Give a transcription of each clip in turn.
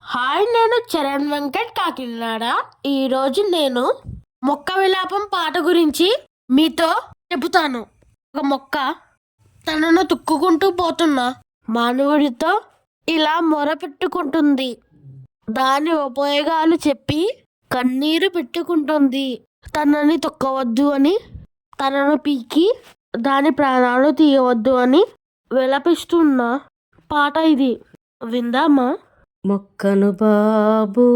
Hi, నేను చరణ్ వెంకట్ కాకినాడ. ఈరోజు నేను మొక్క విలాపం పాట గురించి మీతో చెబుతాను. ఒక మొక్క తనను తుక్కుకుంటూ పోతున్న మానవుడితో ఇలా మొరపెట్టుకుంటుంది. దాని ఉపయోగాలు చెప్పి కన్నీరు పెట్టుకుంటుంది. తనని తొక్కవద్దు అని, తనను పీకి దాని ప్రాణాలు తీయవద్దు అని విలపిస్తున్న పాట ఇది. విందామా? మొక్కను బాబు,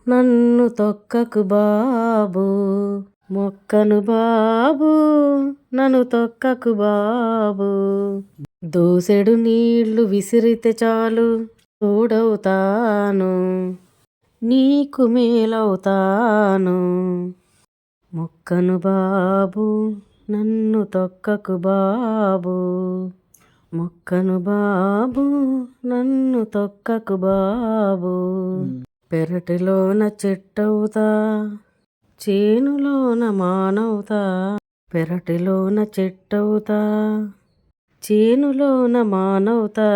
నన్ను తొక్కకు బాబు. మొక్కను బాబు, నన్ను తొక్కకు బాబు. దోసెడు నీళ్లు విసిరితే చాలు తోడవుతాను, నీకు మేలవుతాను. మొక్కను బాబు, నన్ను తొక్కకు బాబు. మొక్కను బాబు, నన్ను తొక్కకు బాబు. పెరటిలోన చెట్టవుతా, చేనులోన మానవుతా. పెరటిలోన చెట్టవుతా, చేనులోన మానవుతా.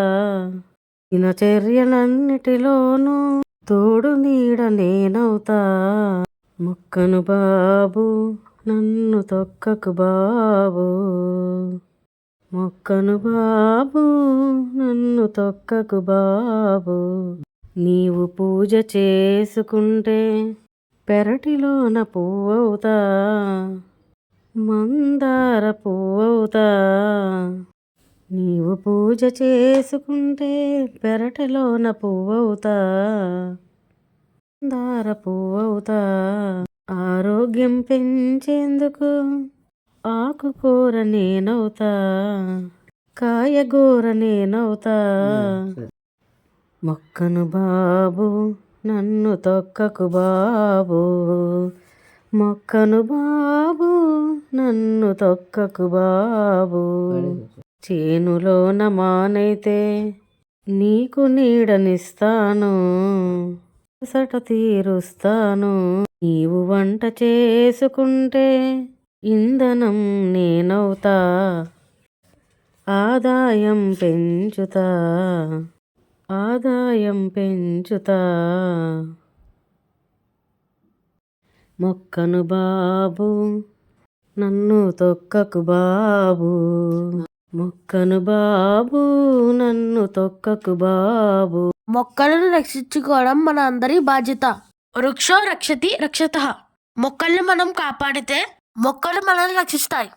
దినచర్యలన్నిటిలోనూ తోడు నీడ నేనవుతా. మొక్కను బాబు, నన్ను తొక్కకు బాబు. మొక్కను బాబు, నన్ను తొక్కకు బాబు. నీవు పూజ చేసుకుంటే పెరటిలోన పువ్వవుతా, మందార పువ్వవుతా. నీవు పూజ చేసుకుంటే పెరటిలోన పువ్వవుతా, మందార పువ్వవుతా. ఆరోగ్యం పెంచేందుకు ఆకుకూర నేనవుతా, కాయగూర నేనవుతా. మొక్కను బాబు, నన్ను తొక్కకు బాబు. మొక్కను బాబు, నన్ను తొక్కకు బాబు. చేనులోన మానైతే నీకు నీడనిస్తాను, అలసట తీరుస్తాను. నీవు వంట చేసుకుంటే ఇంధనం నేనవుతా, ఆదాయం పెంచుతా, ఆదాయం పెంచుతా. మొక్కను బాబు, నన్ను తొక్కకు బాబు. మొక్కను బాబు, నన్ను తొక్కకు బాబు. మొక్కలను రక్షించుకోవడం మన అందరి బాధ్యత. వృక్షో రక్షతి రక్షతః. మొక్కల్ని మనం కాపాడితే మొక్కలు మనల్ని రక్షిస్తాయి.